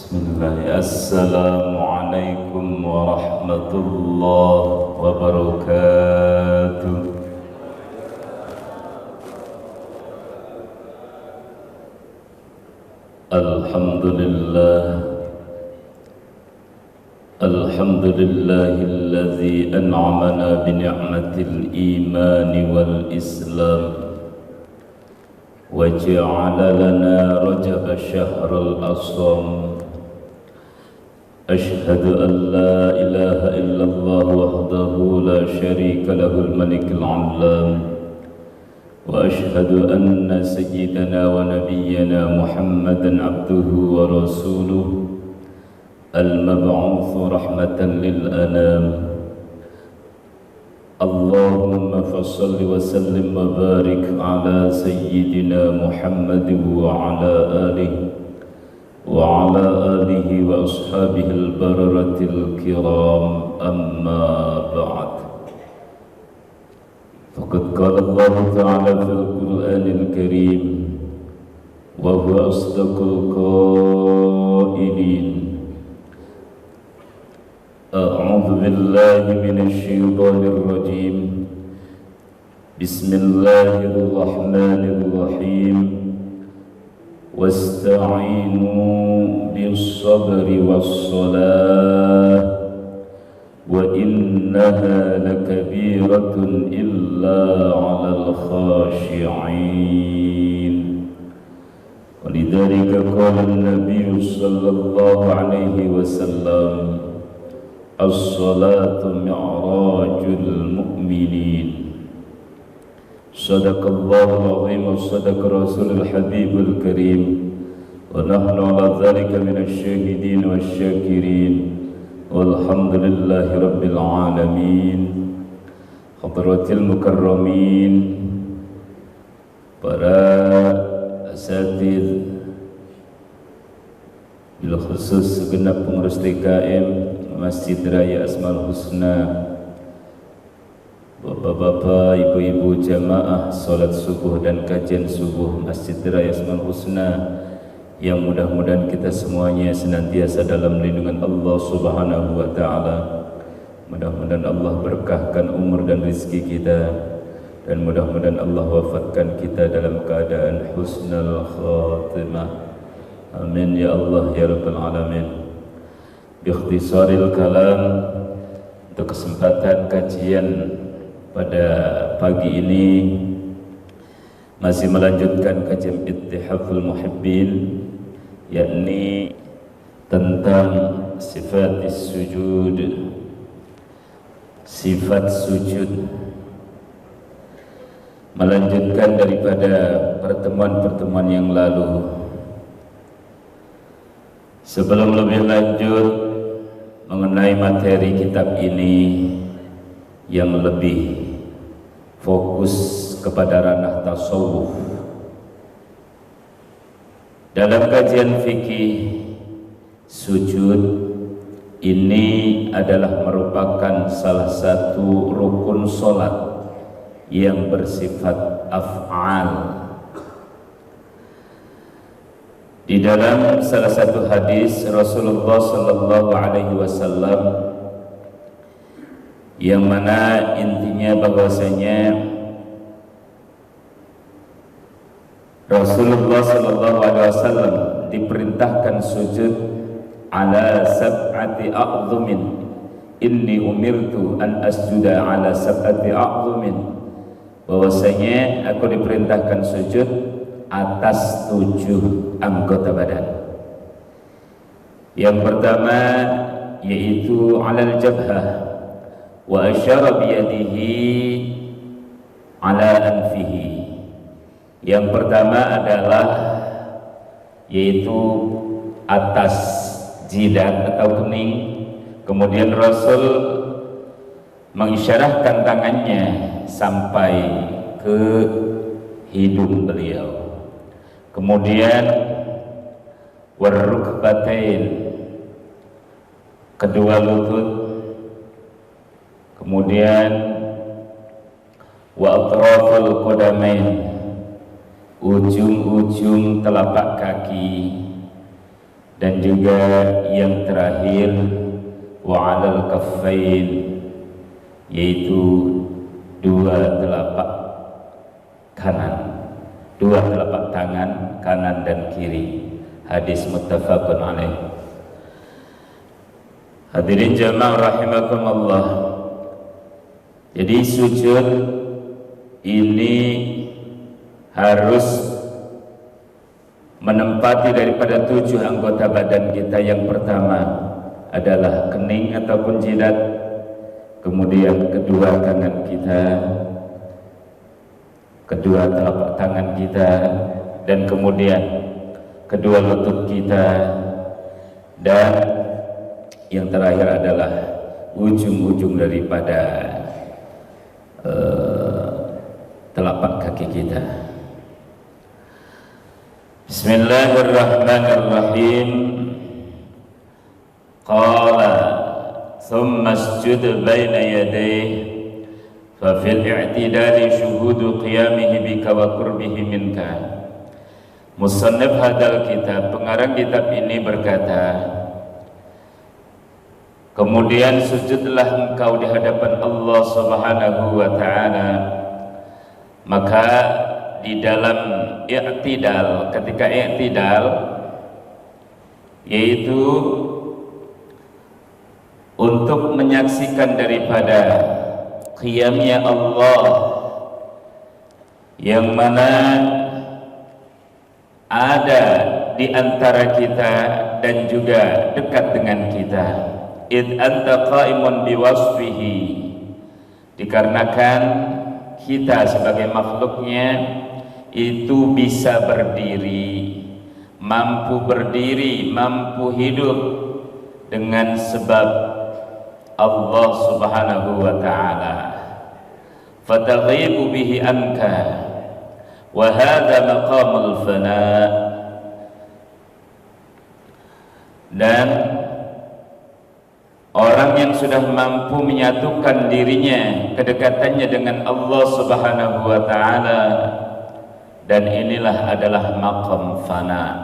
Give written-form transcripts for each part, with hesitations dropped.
Bismillah. Assalamualaikum warahmatullahi wabarakatuh. Alhamdulillahilladzi an'amana bi ni'matil iman wal islam wa ja'ala lana Rajab syahrul asam. Ashhadu an la ilaha illallah wahdahu la syarika lahul malikul alam wa ashhadu anna sayyidana wa nabiyyana Muhammadan abduhu wa rasuluh al-mab'uth rahmatan lil anam. Allahumma fassalli wa sallim wa barik ala sayyidina Muhammad wa ala alihi wa ashabihi al-bararatil kiram, amma ba'd. Faqad qala Allah ta'ala fil Qur'anil Karim wa huwa asdaqul qailin. A'udzu billahi minasy syaithanir rajim. Bismillahirrahmanirrahim. Wasta'inu bis-sabri was-salah wa innaha lakabiratun illa 'alal khashi'in. Walidzalika qala an-nabiy sallallahu alaihi wasallam, as-salatu mi'rajul mu'minin. Sadaqallahul azim wa sadaqa rasulul habibul karim wa nahnu ala dhalika minasy syahidin wasyakirin walhamdulillahi rabbil alamin. Hadratil mukarramin, para asatidz, bil khusus segenap pengurus DKM Masjid Raya Asmaul Husna, bapak-bapak, ibu-ibu jamaah salat subuh dan kajian subuh Masjid Raya Asmaul Husna, yang mudah-mudahan kita semuanya senantiasa dalam lindungan Allah Subhanahu wa taala. Mudah-mudahan Allah berkahkan umur dan rezeki kita, dan mudah-mudahan Allah wafatkan kita dalam keadaan husnul khatimah. Amin ya Allah ya rabbal alamin. Biikhtisaril kalam, untuk kesempatan kajian pada pagi ini masih melanjutkan kajian Ittihaful Muhibbin, yakni tentang sifat sujud, sifat sujud, melanjutkan daripada pertemuan-pertemuan yang lalu. Sebelum lebih lanjut mengenai materi kitab ini yang lebih fokus kepada ranah tasawuf, dalam kajian fikih, sujud ini adalah merupakan salah satu rukun solat yang bersifat af'al. Di dalam salah satu hadis Rasulullah sallallahu alaihi wasallam, yang mana intinya bahwasanya Rasulullah sallallahu alaihi wasallam diperintahkan sujud ala sab'ati a'dhumin. Inni umirtu an asjuda ala sab'ati a'dhumin. Bahwasanya aku diperintahkan sujud atas 7 anggota badan. Yang pertama yaitu alal jabhah, wa asyara biyadihi ala anfihi. Yang pertama adalah yaitu atas jidat atau kening. Kemudian Rasul mengisyarahkan tangannya sampai ke hidung beliau. Kemudian warrukbatain, kedua lutut. Kemudian wa atraful qadamain, ujung-ujung telapak kaki. dan juga yang terakhir wa 'alal kaffain, yaitu dua telapak tangan kanan dan kiri. Hadis muttafaqun alaih. Hadirin jamaah rahimakumullah. Jadi sujud ini harus menempati daripada 7 anggota badan kita. Yang pertama adalah kening ataupun jidat, kemudian kedua tangan kita, kedua telapak tangan kita, dan kemudian kedua lutut kita, dan yang terakhir adalah ujung-ujung daripada telapak kaki kita. Bismillahirrahmanirrahim. Qala thumma isjud baina yadayhi fa fil i'tidali syuhudu qiyamihi bika wa qurbihi minka. Musannif hadal kitab, pengarang kitab ini berkata, kemudian sujudlah engkau di hadapan Allah Subhanahu wa ta'ala. Maka di dalam i'tidal, ketika i'tidal, yaitu untuk menyaksikan daripada qiyamnya Allah, yang mana ada di antara kita dan juga dekat dengan kita. Id anta qaimun biwasfihi, dikarenakan kita sebagai makhluknya itu bisa berdiri, mampu berdiri, mampu hidup dengan sebab Allah Subhanahu wa ta'ala. Fataghibu bihi anka wa hadha maqamul fana. Dan orang yang sudah mampu menyatukan dirinya, kedekatannya dengan Allah Subhanahu wa ta'ala, dan inilah adalah maqam fana.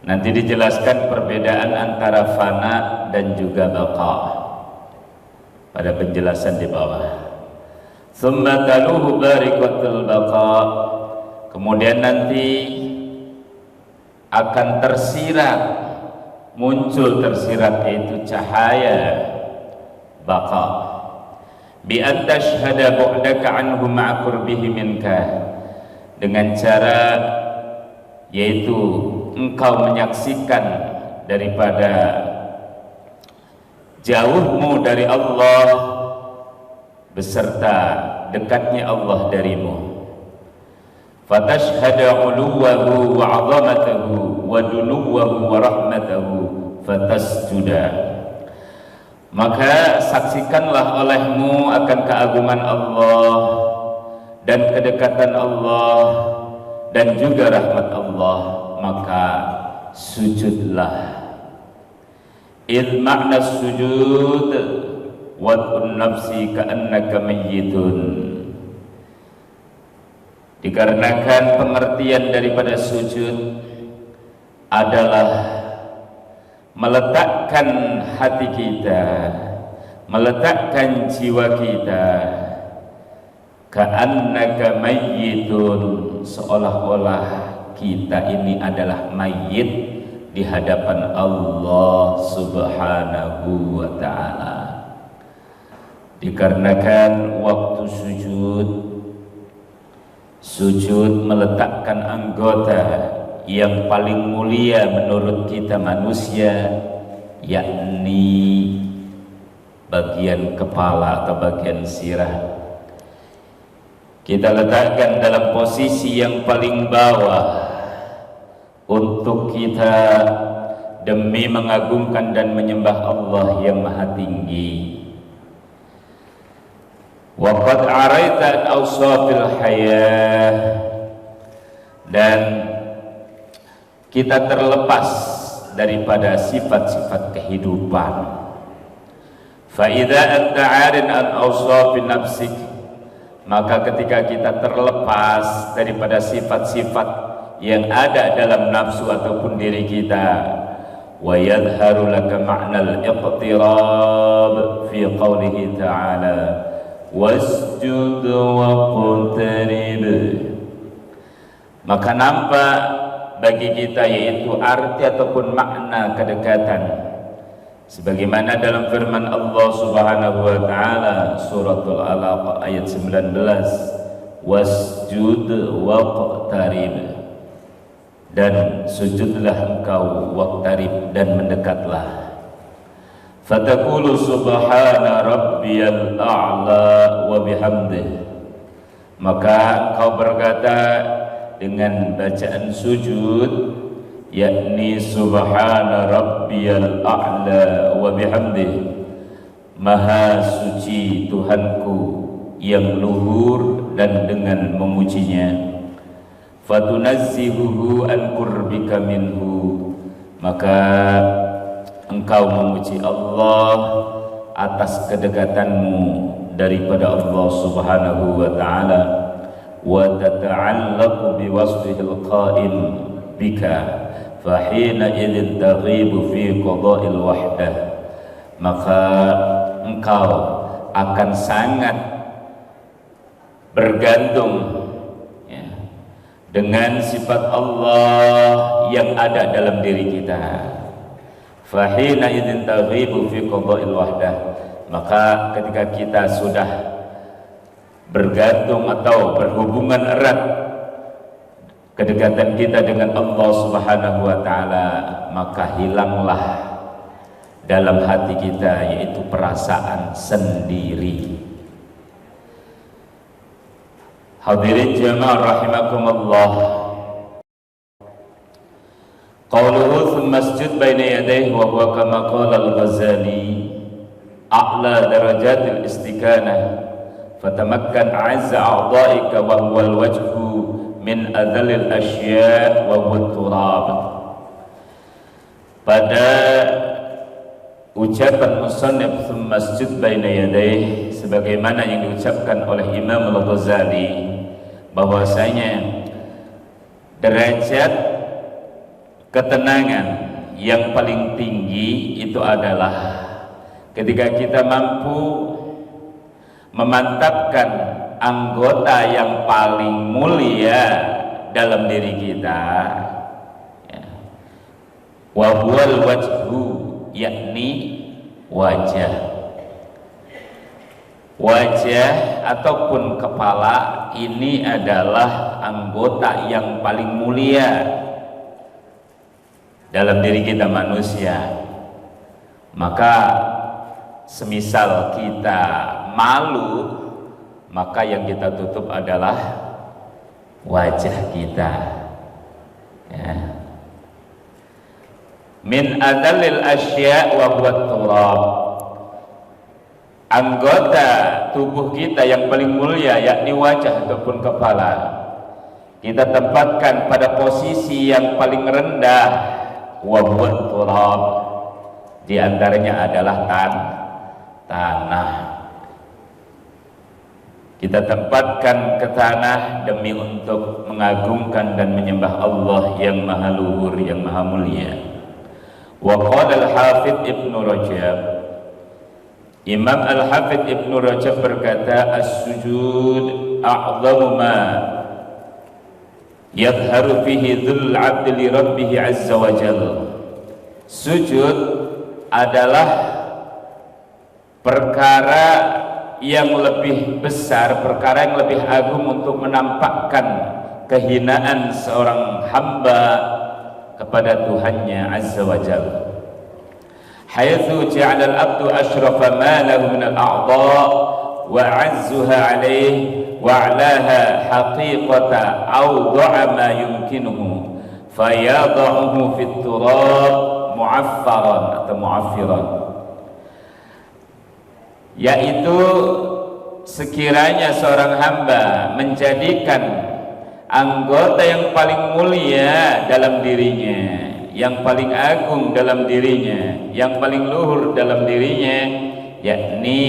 Nanti dijelaskan perbedaan antara fana dan juga baqa pada penjelasan di bawah. Tsumma taluhu barikatul baqa, kemudian nanti akan tersirat, muncul tersirat, yaitu cahaya baqa. Bi an tashhada bu'daka anhu ma'a qurbihi minka, dengan cara yaitu engkau menyaksikan daripada jauhmu dari Allah beserta dekatnya Allah darimu. Fatashhada 'uluwahu wa 'azamatahu wa dunuwahu wa rahmatahu fatasjuda. Maka saksikanlah olehmu akan keagungan Allah dan kedekatan Allah dan juga rahmat Allah, maka sujudlah. Id makna sujud wad'un nafsi ka'annaka mayyitun, dikarenakan pengertian daripada sujud adalah meletakkan hati kita, meletakkan jiwa kita, ka'annaka mayyitun, seolah-olah kita ini adalah mayit di hadapan Allah Subhanahu wa ta'ala. Dikarenakan waktu sujud meletakkan anggota yang paling mulia menurut kita manusia, yakni bagian kepala atau bagian sirah, kita letakkan dalam posisi yang paling bawah untuk kita demi mengagungkan dan menyembah Allah yang maha tinggi. Wa qad araita an awsafil hayah, dan kita terlepas daripada sifat-sifat kehidupan. Fa idza anta 'arin an awsafin nafsik, maka ketika kita terlepas daripada sifat-sifat yang ada dalam nafsu ataupun diri kita. Wa yadharu laka ma'nal iqtirab fi qawlihi ta'ala wasjud waqtarib. Maka nampak bagi kita yaitu arti ataupun makna kedekatan, sebagaimana dalam firman Allah Subhanahu wa taala suratul Alaq ayat 19, wasjud waqtarib, dan sujudlah engkau, waqtarib, dan mendekatlah. Fataqulu subhana rabbiyal a'la wa bihamdih, maka engkau berkata dengan bacaan sujud, yakni subhana rabbiyal a'la wa bihamdih, maha suci Tuhanku yang luhur dan dengan memujinya. Fatunazzihuhu an qurbika minhu, maka engkau memuji Allah atas kedekatanmu daripada Allah Subhanahu wa ta'ala. Wa tata'allaqu biwasfihil qa'im bika fahina idin taghibu fi qada'il wahdah, maka engkau akan sangat bergantung dengan sifat Allah yang ada dalam diri kita. Fahina idzin taghibu fi qada'il wahdah, maka ketika kita sudah bergantung atau berhubungan erat kedekatan kita dengan Allah Subhanahu wa taala, maka hilanglah dalam hati kita yaitu perasaan sendiri. Hadirin jamaah rahimakumullah. Qauluhu thumma isjud baina yadayhi wa huwa kama qala al-Ghazali a'la darajatil istiqanah fatamakkan a'azza a'dha'ika wa huwa al-wajhu min adhalil asya' wa huwa turab. Pada ucapan musannif thumma isjud baina yadayhi, sebagaimana yang diucapkan oleh Imam Al-Ghazali, bahwasanya derajat ketenangan yang paling tinggi itu adalah ketika kita mampu memantapkan anggota yang paling mulia dalam diri kita, wa huwal wajhu, yakni wajah. Wajah ataupun kepala ini adalah anggota yang paling mulia dalam diri kita manusia. Maka semisal kita malu, maka yang kita tutup adalah wajah kita, ya. Min adalil asya' wa huwa turab, anggota tubuh kita yang paling mulia yakni wajah ataupun kepala kita tempatkan pada posisi yang paling rendah, wa huwa turab, di antaranya adalah tanah. Kita tempatkan ke tanah demi untuk mengagungkan dan menyembah Allah yang maha luhur, yang maha mulia. Wa qala al-Hafidz Ibnu Rajab, Imam Al-Hafidz Ibnu Rajab berkata, as-sujud a'zamu ma yadharu fihi dhul 'abdi li rabbih 'azza wa jalla. Sujud adalah perkara yang lebih besar, perkara yang lebih agung untuk menampakkan kehinaan seorang hamba kepada Tuhannya Azza wa Jalla. Haitsu ja'ala al-'abdu ashrafa ma lahu min al-a'dha' wa 'azzuha 'alayhi wa 'alaha haqiqata awda'a ma yumkinuhu fayadha'uhu fit turab mu'affaran atau mu'affiran, yaitu sekiranya seorang hamba menjadikan anggota yang paling mulia dalam dirinya, yang paling agung dalam dirinya, yang paling luhur dalam dirinya, yakni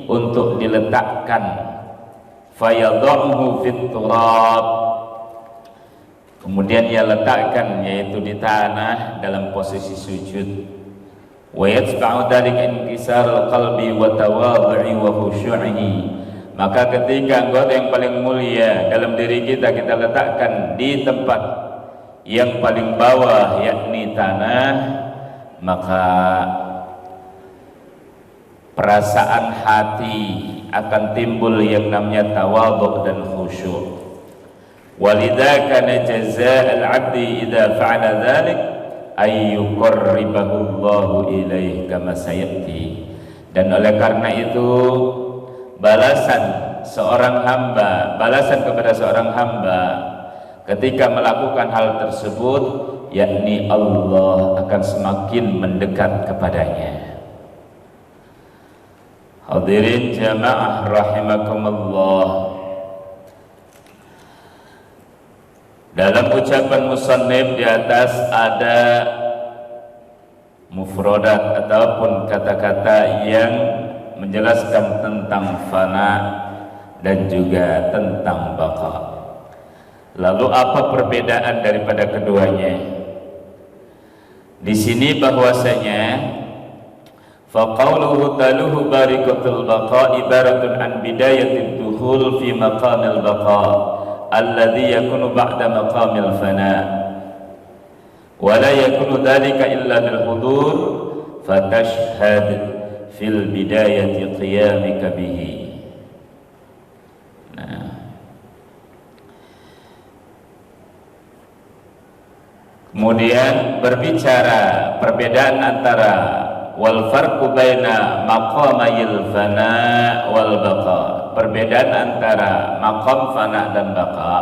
untuk diletakkan fayadhahu fit turab, Kemudian ia letakkan yaitu di tanah dalam posisi sujud. Wa yatba'u dzalika inkisarul qalbi wa tawadhu'i wa khusyu'ihi. Maka ketika anggota yang paling mulia dalam diri kita letakkan di tempat yang paling bawah yakni tanah, maka perasaan hati akan timbul yang namanya tawadhu dan khusyuk. Walidha kana jazaa'ul 'abdi idza fa'ala dzalik ay yuqarribahu Allahu ilaihi kama sayati. Dan oleh karena itu balasan kepada seorang hamba ketika melakukan hal tersebut yakni Allah akan semakin mendekat kepadanya. Hadirin jamaah rahimakumullah. Dalam ucapan musannif di atas ada mufradat ataupun kata-kata yang menjelaskan tentang fana dan juga tentang baqa. Lalu apa perbedaan daripada keduanya? Di sini bahwasanya faqauluhu taluhu barikatul baqa ibaratun an bidayatil dukhul fi maqamil baqa alladhi yakunu ba'da maqamil fana wa la yakunu dhalika illa bil hudur fatashhad fil bidayati qiyamika bihi. Kemudian berbicara perbedaan antara wal farqu baina maqamayil fana wal baqa. Perbedaan antara maqam fana dan baqa.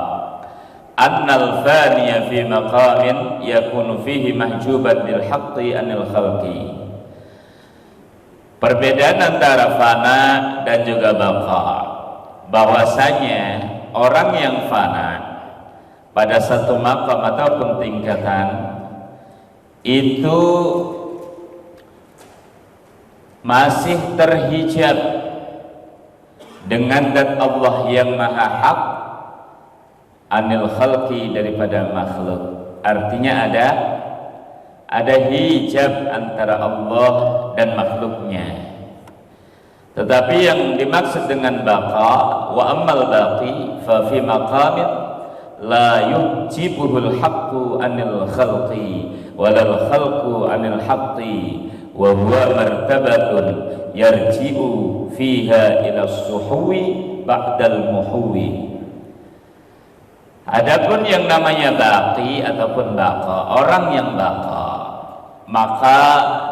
Annal faniya fi maqamin yakunu fihi mahjuban lil haqqi anil khalqi. Perbedaan antara fana dan juga baqa, bahwasanya orang yang fana pada satu maqam ataupun tingkatan itu masih terhijab dengan zat Allah yang maha hak anil khalqi daripada makhluk. Artinya ada hijab antara Allah dan makhluknya. Tetapi yang dimaksud dengan baqa wa ammal baqi fa fi maqamin la yujibuhul haqqu anil khalqi walal khalqu anil haqqi wa huwa martabatun yarji'u fiha ila suhuwi ba'dal muhuwi. Adapun yang namanya baqi ataupun baqa, orang yang baqa, maka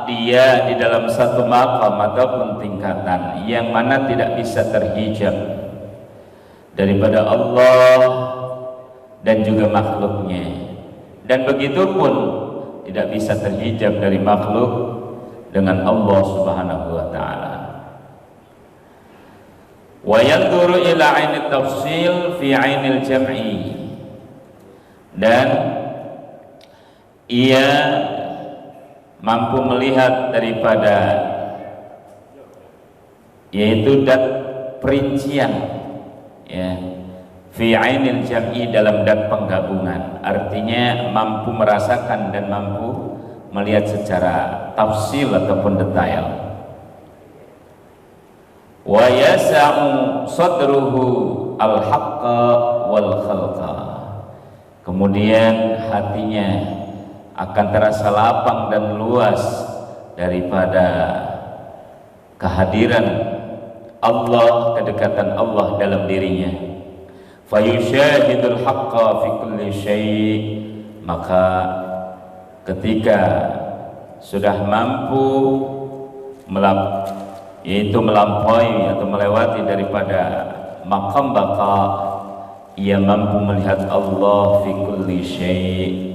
dia di dalam satu maqam ataupun tingkatan yang mana tidak bisa terhijab daripada Allah dan juga makhluknya, dan begitu pun tidak bisa terhijab dari makhluk dengan Allah Subhanahu wa taala. Wa yanzuru ila 'ainit tafsil fi 'ainil jam'i, dan ia mampu melihat daripada yaitu dat perincian ya fi 'ainil jam'i dalam dat penggabungan, artinya mampu merasakan dan mampu melihat secara tafsil ataupun detail. Wa yasa'u sadruhu al-haqqa wal khalqa. Kemudian hatinya akan terasa lapang dan luas daripada kehadiran Allah, kedekatan Allah dalam dirinya. Fayushahidul haqqa fi kulli syai', maka ketika sudah mampu yaitu melampaui atau melewati daripada maqam baqa, ia mampu melihat Allah fi kulli syai',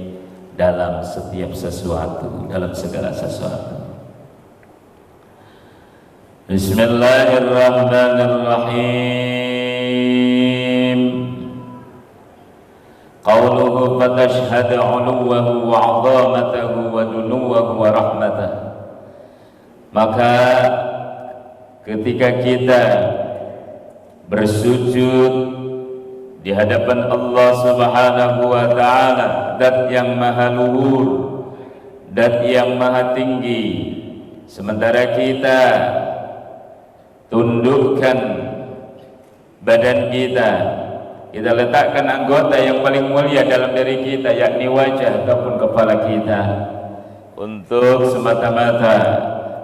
dalam setiap sesuatu, dalam segala sesuatu. Bismillahirrahmanirrahim. Qauluhu fatashhadu 'uluwahu wa 'azamatahu wa dunuwahu wa rahmatahu. Maka ketika kita bersujud di hadapan Allah Subhanahu wa taala, zat yang maha luhur, zat yang maha tinggi, sementara kita tundukkan badan kita, kita letakkan anggota yang paling mulia dalam diri kita, yakni wajah ataupun kepala kita, untuk semata-mata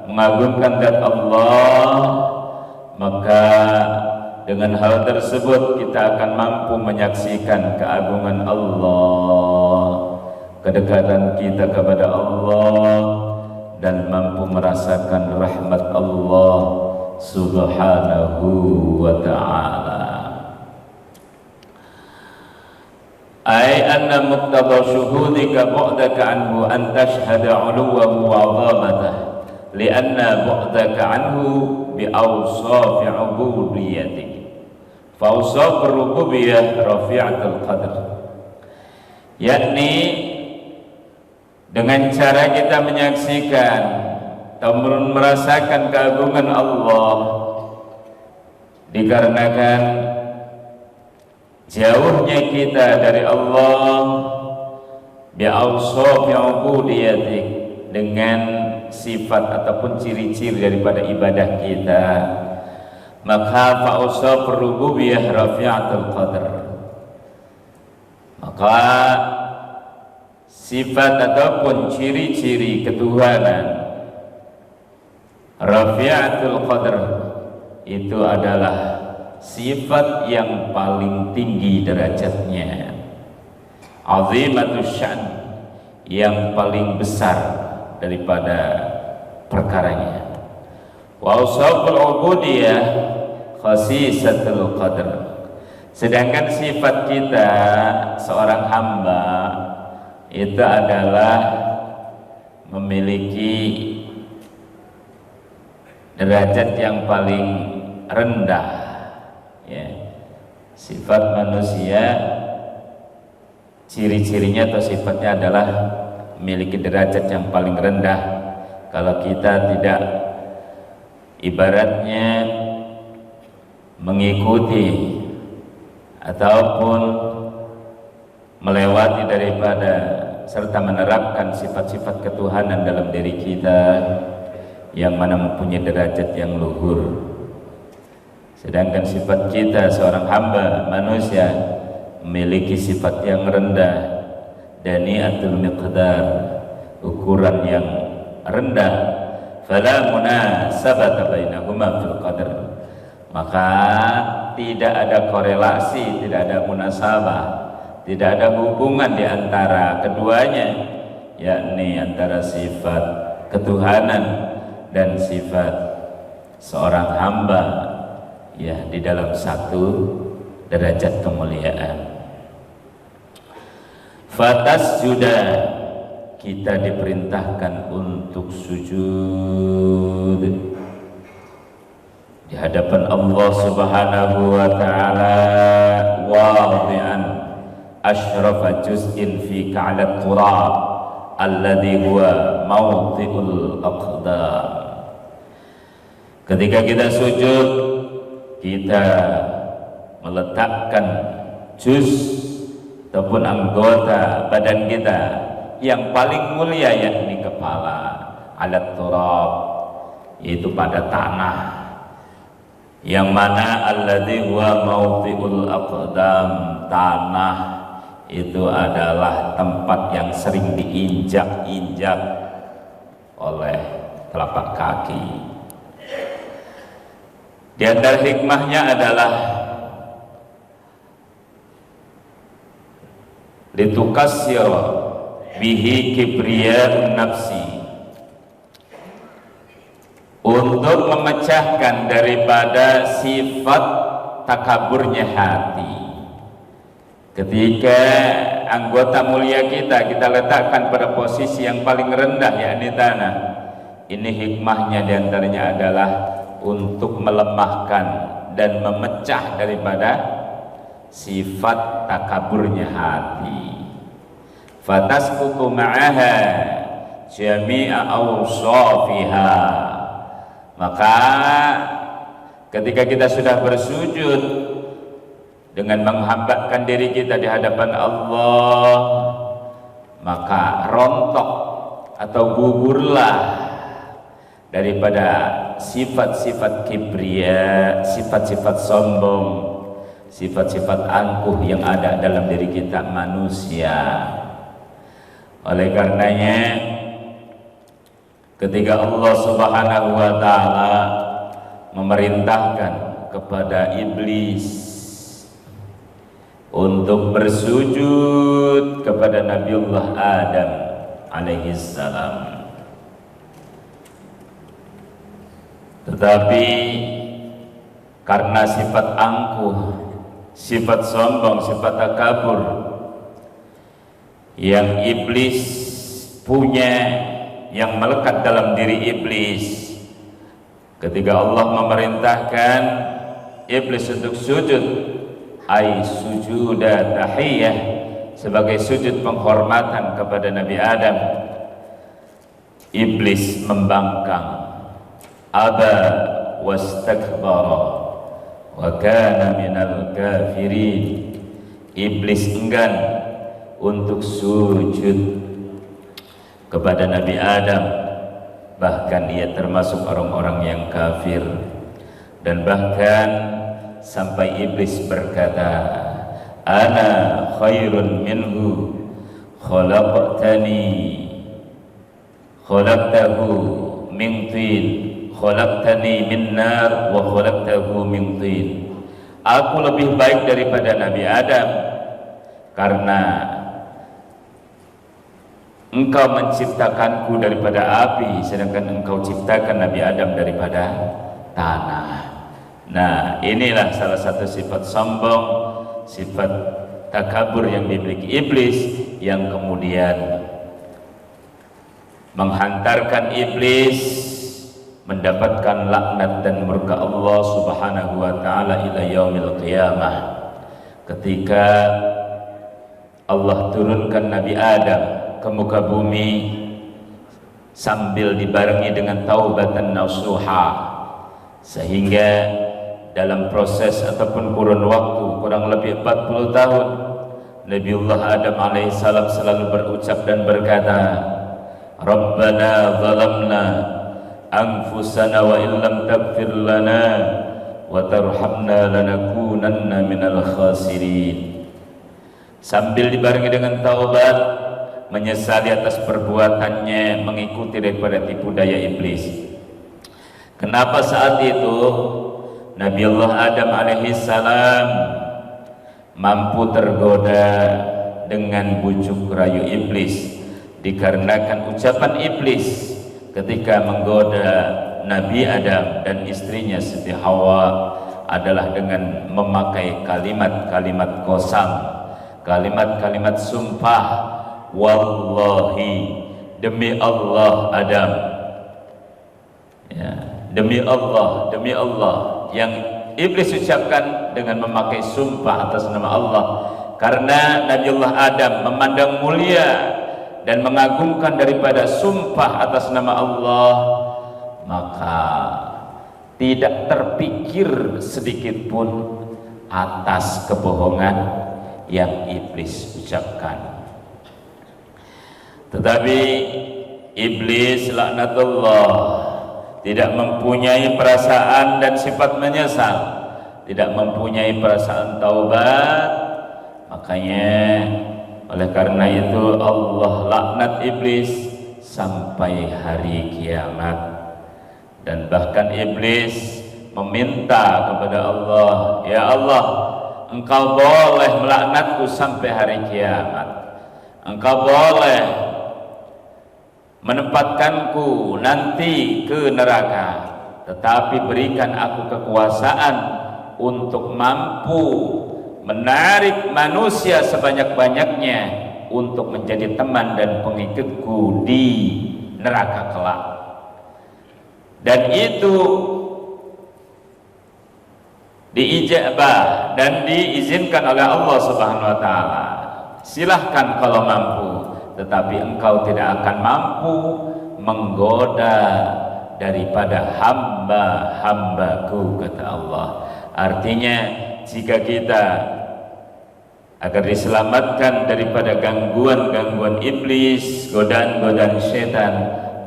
mengagungkan zat Allah, maka dengan hal tersebut kita akan mampu menyaksikan keagungan Allah, kedekatan kita kepada Allah, dan mampu merasakan rahmat Allah Subhanahu wa ta'ala. Ay anna muqtada syuhudika bu'daka anhu an tashhada 'uluwahu wa 'azamatahu li'anna bu'daka anhu bi awsafi 'ubudiyyatihi fa awsaf ar-rububiyyah rafi'atul qadr, yakni dengan cara kita menyaksikan atau merasakan keagungan Allah dikarenakan jauhnya kita dari Allah, bi'awsafi 'ubudiyatik, dengan sifat ataupun ciri-ciri daripada ibadah kita, maka fa'awsaf rububiyah rafi'atul qadr, maka sifat ataupun ciri-ciri ketuhanan rafi'atul qadr itu adalah sifat yang paling tinggi derajatnya, azimatus sya'n, yang paling besar daripada perkaranya, wa awsaful ubudiyah khasisatul qadr, sedangkan sifat kita seorang hamba itu adalah memiliki derajat yang paling rendah, ya. Sifat manusia ciri-cirinya atau sifatnya adalah memiliki derajat yang paling rendah. Kalau kita tidak ibaratnya mengikuti ataupun melewati daripada serta menerapkan sifat-sifat ketuhanan dalam diri kita yang mana mempunyai derajat yang luhur, sedangkan sifat kita seorang hamba manusia memiliki sifat yang rendah, daniatul miqdar, ukuran yang rendah, fala munasabata bainahuma fil qadr, maka tidak ada korelasi, tidak ada munasabah, tidak ada hubungan di antara keduanya, yakni antara sifat ketuhanan dan sifat seorang hamba, ya, di dalam satu derajat kemuliaan. Fatas juda, kita diperintahkan untuk sujud di hadapan Allah Subhanahu wa ta'ala, wadi'an ashrafa juz'in fi ka'alat turab alladhi huwa mawti'ul aqdam. Ketika kita sujud, kita meletakkan juz ataupun anggota badan kita yang paling mulia, yakni kepala, alat turab, yaitu pada tanah, yang mana alladzi huwa mawti'ul aqdam, tanah itu adalah tempat yang sering diinjak-injak oleh telapak kaki. Di antara hikmahnya adalah litukassira bihi kibriya'un nafsi, untuk memecahkan daripada sifat takaburnya hati. Ketika anggota mulia kita letakkan pada posisi yang paling rendah, yakni tanah, ini hikmahnya diantaranya adalah untuk melemahkan dan memecah daripada sifat takaburnya hati. Fatasqutu ma'aha jami'a awsafiha, maka ketika kita sudah bersujud, dengan menghambakan diri kita di hadapan Allah, maka rontok atau gugurlah daripada sifat-sifat kibria, sifat-sifat sombong, sifat-sifat angkuh yang ada dalam diri kita manusia. Oleh karenanya, ketika Allah Subhanahu wa taala memerintahkan kepada iblis untuk bersujud kepada Nabiullah Adam alaihissalam, tetapi karena sifat angkuh, sifat sombong, sifat takabur yang iblis punya, yang melekat dalam diri iblis, ketika Allah memerintahkan iblis untuk sujud, ai sujuda tahiyah, sebagai sujud penghormatan kepada Nabi Adam, iblis membangkang, aba wastakbara wa kana minal kafirin. Iblis enggan untuk sujud kepada Nabi Adam, bahkan ia termasuk orang-orang yang kafir. Dan bahkan sampai iblis berkata, ana khairun minhu khalaqtahu min tin khalaqtani min nar wa khalaqtahu min tin. Aku lebih baik daripada Nabi Adam karena engkau menciptakanku daripada api, sedangkan engkau ciptakan Nabi Adam daripada tanah. Nah, inilah salah satu sifat sombong, sifat takabur yang dimiliki iblis, yang kemudian menghantarkan iblis mendapatkan laknat dan murka Allah Subhanahu wa taala ila yaumil qiyamah. Ketika Allah turunkan Nabi Adam ke muka bumi sambil dibarengi dengan taubatan nasuha, sehingga dalam proses ataupun kurun waktu kurang lebih 40 tahun Nabiullah Adam alaihissalam selalu berucap dan berkata, Rabbana zalamna anfusana wa illam taghfir lana wa tarhamna lanakunanna minal khasirin. Sambil dibarengi dengan taubat, menyesali atas perbuatannya, mengikuti daripada tipu daya iblis. Kenapa saat itu Nabiullah Adam alaihissalam mampu tergoda dengan bujuk rayu iblis? Dikarenakan ucapan iblis ketika menggoda Nabi Adam dan istrinya Siti Hawa adalah dengan memakai kalimat-kalimat qasam, kalimat-kalimat sumpah, wallahi, demi Allah Adam, ya, demi Allah, yang iblis ucapkan dengan memakai sumpah atas nama Allah. Karena Nabiullah Adam memandang mulia dan mengagungkan daripada sumpah atas nama Allah, maka tidak terpikir sedikit pun atas kebohongan yang iblis ucapkan. Tetapi iblis laknatullah tidak mempunyai perasaan dan sifat menyesal, tidak mempunyai perasaan taubat. Makanya oleh karena itu Allah laknat iblis sampai hari kiamat. Dan bahkan iblis meminta kepada Allah, ya Allah, engkau boleh melaknatku sampai hari kiamat, engkau boleh menempatkanku nanti ke neraka, tetapi berikan aku kekuasaan untuk mampu menarik manusia sebanyak-banyaknya untuk menjadi teman dan pengikutku di neraka kelak. Dan itu diijabah dan diizinkan oleh Allah Subhanahu wa taala. Silahkan kalau mampu, tetapi engkau tidak akan mampu menggoda daripada hamba-hambaku, kata Allah. Artinya jika kita agar diselamatkan daripada gangguan-gangguan iblis, godaan-godaan setan,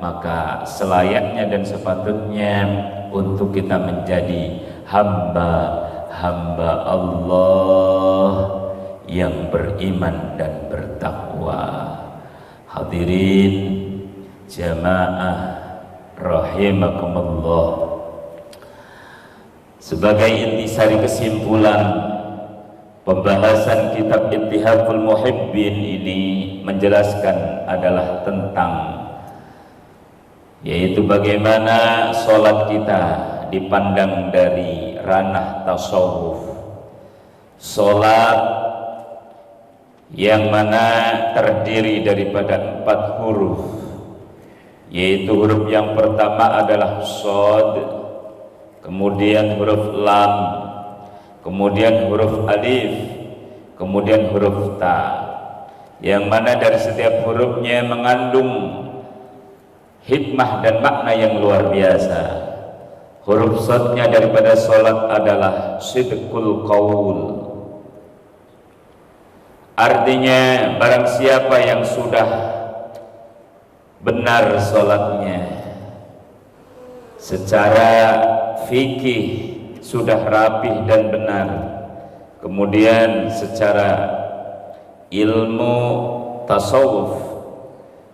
maka selayaknya dan sepatutnya untuk kita menjadi hamba-hamba Allah yang beriman dan bertakwa. Hadirin jamaah rahimakumullah, sebagai intisari kesimpulan pembahasan kitab Ittihaful Muhibbin ini menjelaskan adalah tentang yaitu bagaimana sholat kita dipandang dari ranah tasawuf. Sholat yang mana terdiri daripada 4 huruf, yaitu huruf yang pertama adalah shad, kemudian huruf lam, kemudian huruf alif, kemudian huruf ta, yang mana dari setiap hurufnya mengandung hikmah dan makna yang luar biasa. Huruf shadnya daripada sholat adalah sidqul qaul, artinya barang siapa yang sudah benar sholatnya secara fikih sudah rapih dan benar, kemudian secara ilmu tasawuf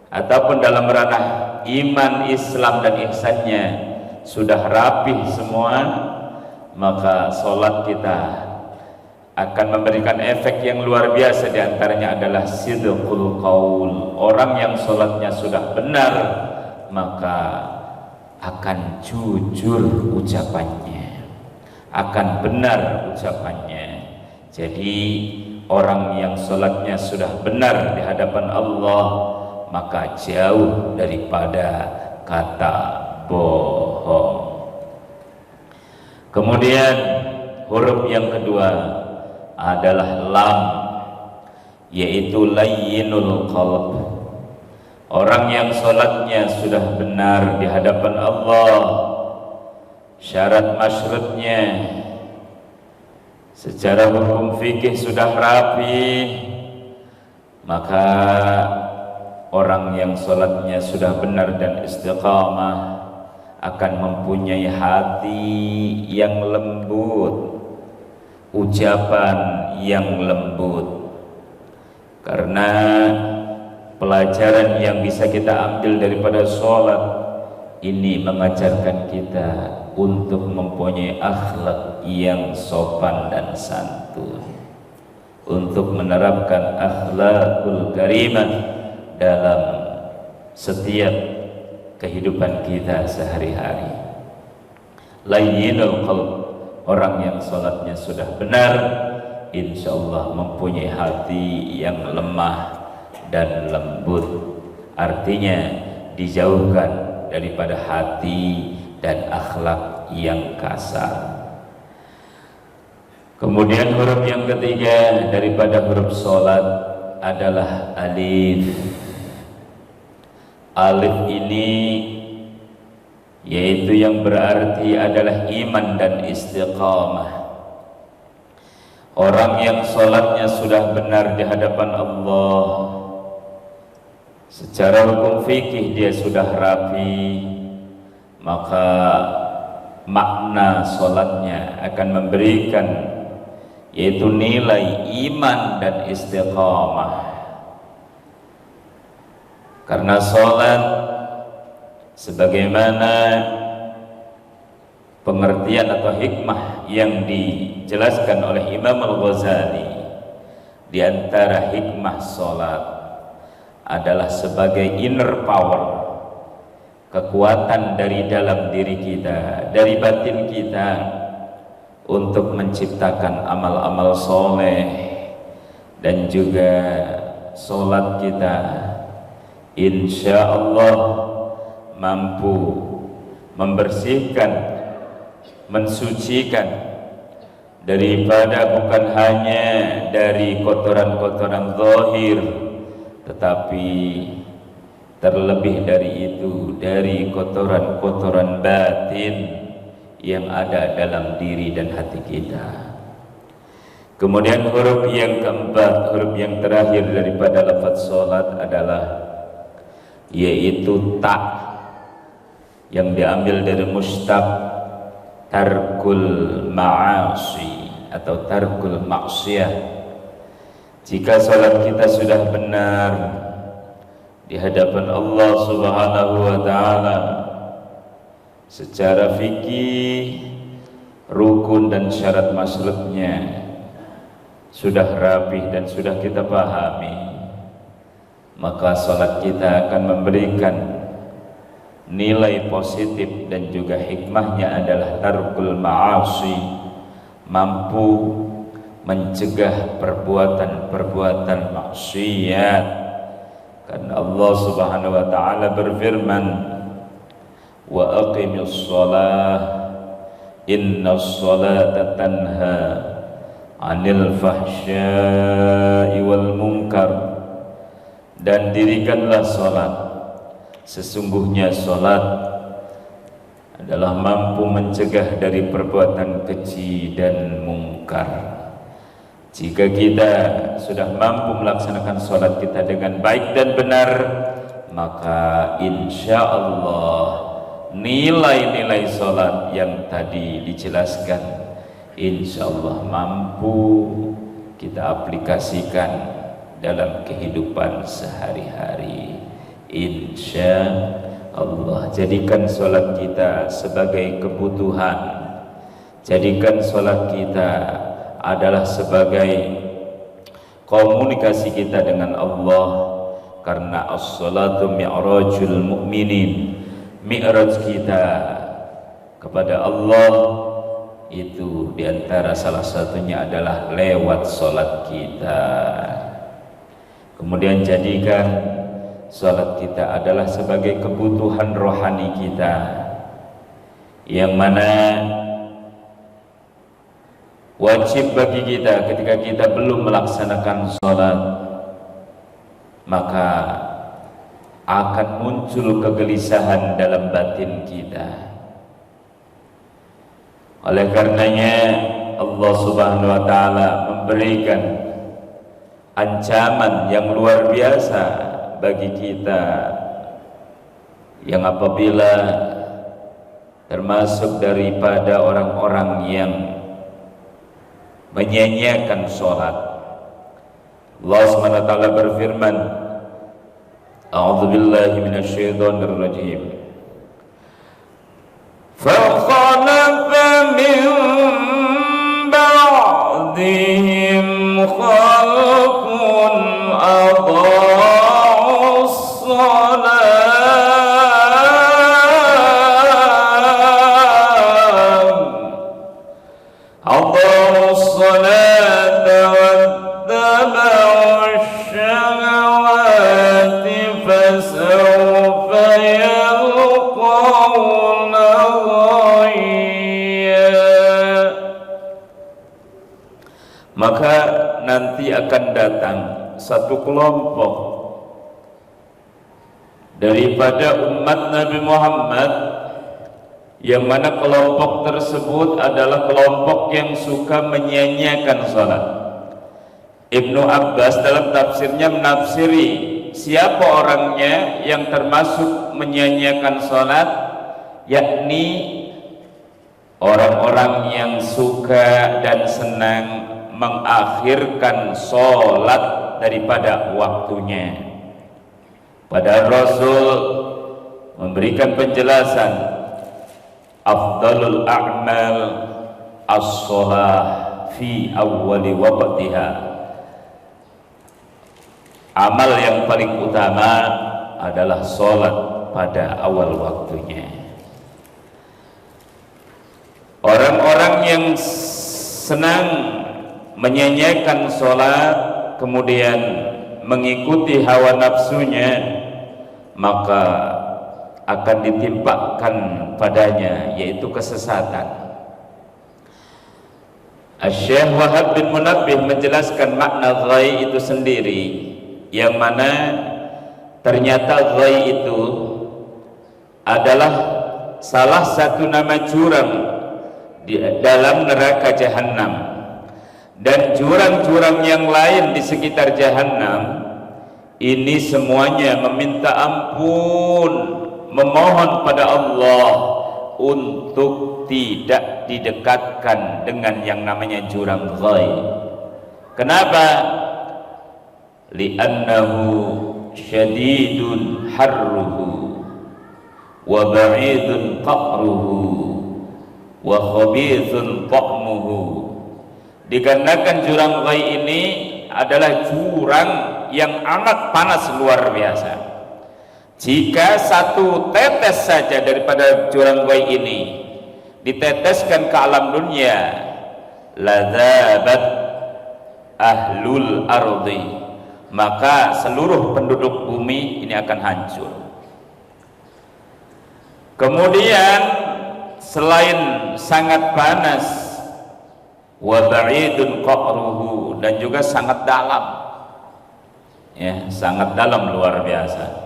ataupun dalam ranah iman, Islam dan ihsannya sudah rapih semua, maka sholat kita akan memberikan efek yang luar biasa. Di antaranya adalah sidqul qaul. Orang yang sholatnya sudah benar maka akan jujur ucapannya, akan benar ucapannya. Jadi orang yang sholatnya sudah benar di hadapan Allah maka jauh daripada kata bohong. Kemudian huruf yang kedua adalah lam, yaitu layyinul qalb. Orang yang sholatnya sudah benar di hadapan Allah, syarat masyrutnya secara hukum fikih sudah rapi, maka orang yang sholatnya sudah benar dan istiqamah akan mempunyai hati yang lembut, ucapan yang lembut. Karena pelajaran yang bisa kita ambil daripada sholat ini mengajarkan kita untuk mempunyai akhlak yang sopan dan santun, untuk menerapkan akhlakul karimah dalam setiap kehidupan kita sehari-hari. Layyinul qalb, orang yang sholatnya sudah benar insyaallah mempunyai hati yang lemah dan lembut, artinya dijauhkan daripada hati dan akhlak yang kasar. Kemudian huruf yang ketiga daripada huruf sholat adalah alif. Alif ini yaitu yang berarti adalah iman dan istiqamah. Orang yang sholatnya sudah benar di hadapan Allah, secara hukum fikih dia sudah rapi, maka makna sholatnya akan memberikan yaitu nilai iman dan istiqamah. Karena sholat sebagaimana pengertian atau hikmah yang dijelaskan oleh Imam Al-Ghazali, di antara hikmah sholat adalah sebagai inner power, kekuatan dari dalam diri kita, dari batin kita, untuk menciptakan amal-amal soleh. Dan juga sholat kita insya Allah mampu membersihkan, mensucikan daripada bukan hanya dari kotoran-kotoran zahir, tetapi terlebih dari itu dari kotoran-kotoran batin yang ada dalam diri dan hati kita. Kemudian huruf yang keempat, huruf yang terakhir daripada lafaz salat adalah yaitu ta, yang diambil dari mustaq tarkul ma'asi atau tarkul maksiyah. Jika salat kita sudah benar di hadapan Allah Subhanahu wa taala secara fikih, rukun dan syarat masrutnya sudah rapih dan sudah kita pahami, maka salat kita akan memberikan nilai positif dan juga hikmahnya adalah tarkul ma'asi, mampu mencegah perbuatan-perbuatan maksiat. Karena Allah Subhanahu wa taala berfirman, wa aqimis shalah innas salata tanha 'anil fahsya'i wal munkar, dan dirikanlah salat, sesungguhnya salat adalah mampu mencegah dari perbuatan keji dan mungkar. Jika kita sudah mampu melaksanakan salat kita dengan baik dan benar, maka insya Allah nilai-nilai salat yang tadi dijelaskan insya Allah mampu kita aplikasikan dalam kehidupan sehari-hari. Insya Allah, jadikan salat kita sebagai kebutuhan, jadikan salat kita adalah sebagai komunikasi kita dengan Allah, karena as-salatu mi'rajul mu'minin, mi'raj kita kepada Allah itu diantara salah satunya adalah lewat salat kita. Kemudian jadikan salat kita adalah sebagai kebutuhan rohani kita, yang mana wajib bagi kita ketika kita belum melaksanakan salat, maka akan muncul kegelisahan dalam batin kita. Oleh karenanya Allah Subhanahu wa taala memberikan ancaman yang luar biasa bagi kita, yang apabila termasuk daripada orang-orang yang menyanyiakan salat. Allah Subhanahu wa taala berfirman, a'udzubillahi minasyaitonir rajim, فَخَلَفَ مِن بَعْدِهِمْ خَلْفٌ أَضَاعُوا الصَّلَاةَ وَاتَّبَعُوا الشَّهَوَاتِ فَسَوْفَ يَلْقَوْنَ غَيًّا. Maka nanti akan datang satu kelompok daripada umat Nabi Muhammad, yang mana kelompok tersebut adalah kelompok yang suka menyanyiakan salat. Ibnu Abbas dalam tafsirnya menafsiri siapa orangnya yang termasuk menyanyiakan salat, yakni orang-orang yang suka dan senang mengakhirkan salat daripada waktunya. Padahal Rasul memberikan penjelasan, afdalul a'mal as-shalah fi awwali waqtiha. Amal yang paling utama adalah salat pada awal waktunya. Orang-orang yang senang menyanyiakan salat kemudian mengikuti hawa nafsunya, maka akan ditimpakan padanya yaitu kesesatan. Syekh Wahab bin Munabbih menjelaskan makna ghai itu sendiri, yang mana ternyata ghai itu adalah salah satu nama jurang di dalam neraka jahanam. dan jurang-jurang yang lain di sekitar jahanam, ini semuanya meminta ampun, memohon pada Allah untuk tidak didekatkan dengan yang namanya jurang ghaib. Kenapa? Li'annahu syadidun harruhu wa ba'idun qaqruhu wa khabithun ta'muhu. Dikarenakan jurang ghaib ini adalah jurang yang amat panas luar biasa. Jika satu tetes saja daripada jurang ghaib ini diteteskan ke alam dunia, ladzabat ahlul ardi, maka seluruh penduduk bumi ini akan hancur. Kemudian selain sangat panas, wa ba'idun qaqruhu, dan juga sangat dalam, ya, sangat dalam luar biasa.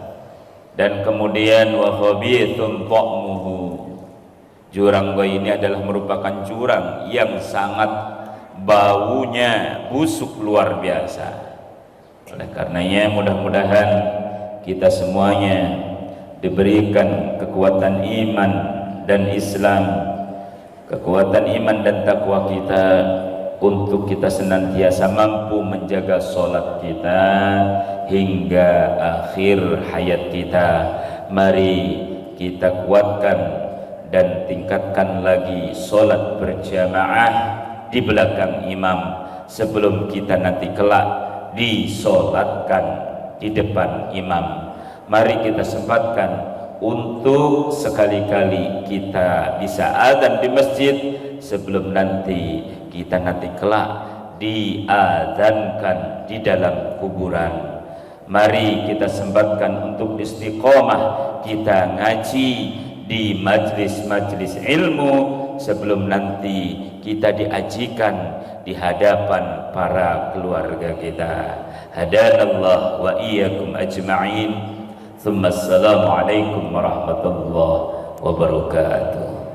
Dan kemudian wa khabithun ta'muhu, jurang ghaib ini adalah merupakan jurang yang sangat baunya busuk luar biasa. Oleh karenanya mudah-mudahan kita semuanya diberikan kekuatan iman dan Islam, kekuatan iman dan takwa kita, untuk kita senantiasa mampu menjaga sholat kita hingga akhir hayat kita. Mari kita kuatkan dan tingkatkan lagi sholat berjamaah di belakang imam sebelum kita nanti kelak disolatkan di depan imam. Mari kita sempatkan untuk sekali-kali kita bisa adzan di masjid sebelum nanti kita nanti kelak diadzankan di dalam kuburan. Mari kita sempatkan untuk istiqomah kita ngaji di majlis-majlis ilmu sebelum nanti kita diajikan di hadapan para keluarga kita. Hadanallah wa iyyakum ajma'in. Assalamualaikum warahmatullahi wabarakatuh.